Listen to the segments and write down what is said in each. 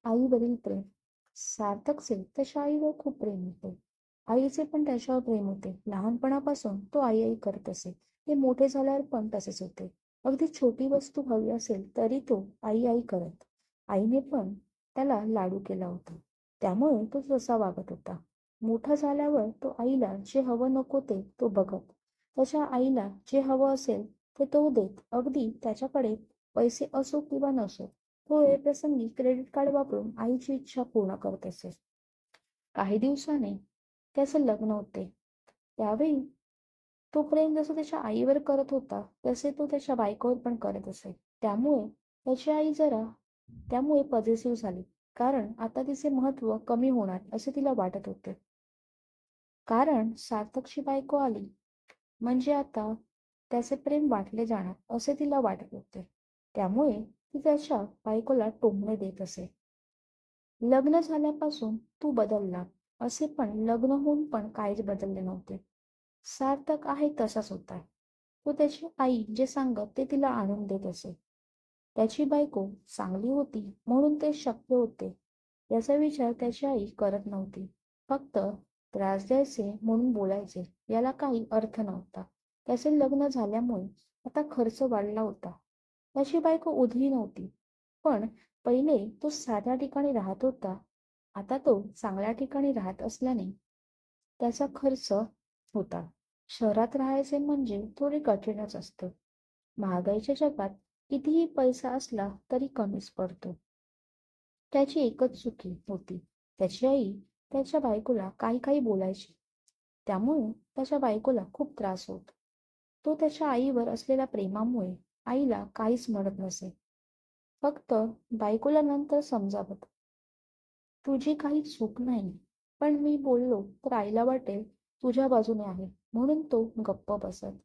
आईवरील प्रेम. सार्थकचे त्याच्या आईवर खूप प्रेम होते. आईचे पण त्याच्यावर प्रेम होते. लहानपणापासून तो आई आई करत असे. ते मोठे झाल्यावर पण तसेच होते. अगदी छोटी वस्तू हवी असेल तरी तो आई आई करत. आईने पण त्याला लाडू केला होता. त्यामुळे तो तसा वागत होता. मोठा झाल्यावर तो आईला जे हवं नको ते तो बघत. त्याच्या आईला जे हवं असेल ते तो देत. अगदी त्याच्याकडे पैसे असो किंवा नसो, तो प्रसंगी क्रेडिट कार्ड वापरून आईची इच्छा पूर्ण करत असे. काही दिवसाने त्याचे लग्न होते. त्यावेळी तो प्रेम जसं त्याच्या आईवर करत होता तसे तो त्याच्या बायकोवर पण करत असे. त्यामुळे त्याची आई जरा त्यामुळे पॉझिटिव्ह झाली. कारण आता तिचे महत्व कमी होणार असे तिला वाटत होते. कारण सार्थकची बायको आली म्हणजे आता त्याचे प्रेम वाटले जाणार असे तिला वाटत होते. त्यामुळे ती त्याच्या बायकोला टोमणे देत असे. लग्न झाल्यापासून तू बदलला असे, पण लग्न होऊन पण काहीच बदलले नव्हते. सार्थक आहे तसाच होता. तो त्याची आई जे सांगत ते तिला आणून देत असे. त्याची बायको चांगली होती म्हणून ते शक्य होते याचा विचार त्याची आई करत नव्हती. फक्त त्रास द्यायचे म्हणून बोलायचे याला काही अर्थ नव्हता. त्याचे लग्न झाल्यामुळे आता खर्च वाढला होता. त्याची बायको उधळी नव्हती. पण पहिले तो साध्या ठिकाणी राहत होता. आता तो चांगल्या ठिकाणी राहत असल्याने त्याचा खर्च होता. शहरात राहायचे म्हणजे थोडे कठीणच असतं. महागाईच्या जगात कितीही पैसा असला तरी कमीच पडतो. त्याची एकच चुकी होती. त्याची आई त्याच्या बायकोला काही काही बोलायची. त्यामुळे त्याच्या बायकोला खूप त्रास होत. तो त्याच्या आईवर असलेल्या प्रेमामुळे आईला काहीच म्हणत नसे. फक्त बायकोला नंतर समजावत. तुझी काही चूक नाही. पण मी बोललो तर आईला वाटेल तुझ्या बाजूने आहे म्हणून तो गप्प बसत.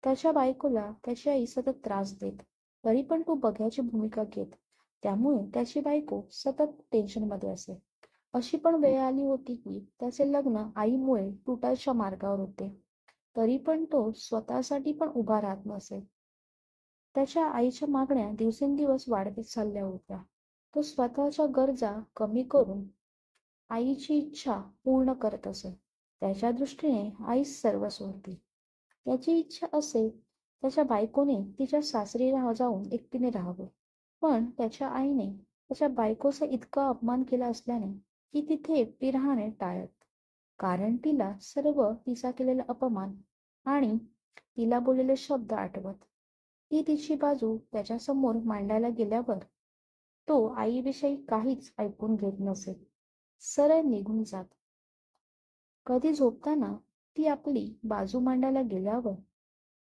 त्याच्या बायकोला त्याची आई सतत त्रास देत. तरी पण तो बघ्याची भूमिका घेत. त्यामुळे त्याची बायको सतत टेन्शनमध्ये असे. अशी पण वेळ आली होती की त्याचे लग्न आईमुळे तुटायच्या मार्गावर होते. तरी पण तो स्वतःसाठी पण उभा राहत नसे. त्याच्या आईच्या मागण्या दिवसेंदिवस वाढत चालल्या होत्या. तो स्वतःच्या गरजा कमी करून आईची इच्छा पूर्ण करत असे. त्याच्या दृष्टीने आई सर्वस्व होती. त्याची इच्छा असे त्याच्या बायकोने तिच्या सासरी जाऊन एकटीने राहावं. पण त्याच्या आईने त्याच्या बायकोचा इतका अपमान केला असल्याने ती तिथे एकटी राहणे टाळत. कारण तिला सर्व तिचा केलेला अपमान आणि तिला बोललेले शब्द आठवत. ती तिची बाजू त्याच्यासमोर मांडायला गेल्यावर तो आईविषयी काहीच ऐकून घेत नसे. सरळ निघून जात. कधी झोपताना ती आपली बाजू मांडायला गेल्यावर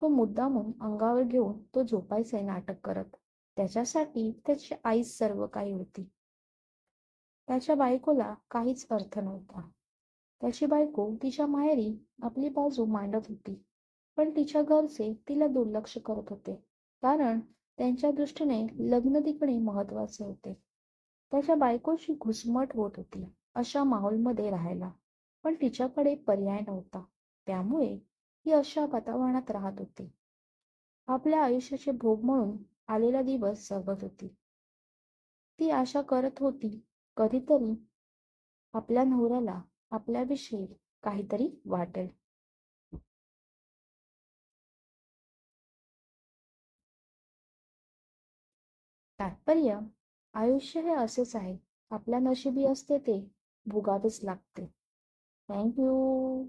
तो मुद्दामून अंगावर घेऊन तो झोपायचे नाटक करत. त्याच्यासाठी त्याची आईच सर्व काही होती. त्याच्या बायकोला काहीच अर्थ नव्हता. त्याची बायको तिच्या माहेरी आपली बाजू मांडत होती. पण तिच्या घरचे तिला दुर्लक्ष करत होते. कारण त्यांच्या दृष्टीने लग्न टिकणे महत्वाचे होते. त्याच्या बायकोची घुसमट होत होती अशा माहोलमध्ये राहायला. पण तिच्याकडे पर्याय नव्हता. त्यामुळे ती अशा वातावरणात राहत होती. आपल्या आयुष्याचे भोग म्हणून आलेला दिवस जगत होती. ती आशा करत होती कधीतरी आपल्या नवऱ्याला आपल्याविषयी काहीतरी वाटेल. तात्पर्य, आयुष्य हे असेच आहे. आपल्या नशिबी असते ते भोगावेच लागते. Thank you.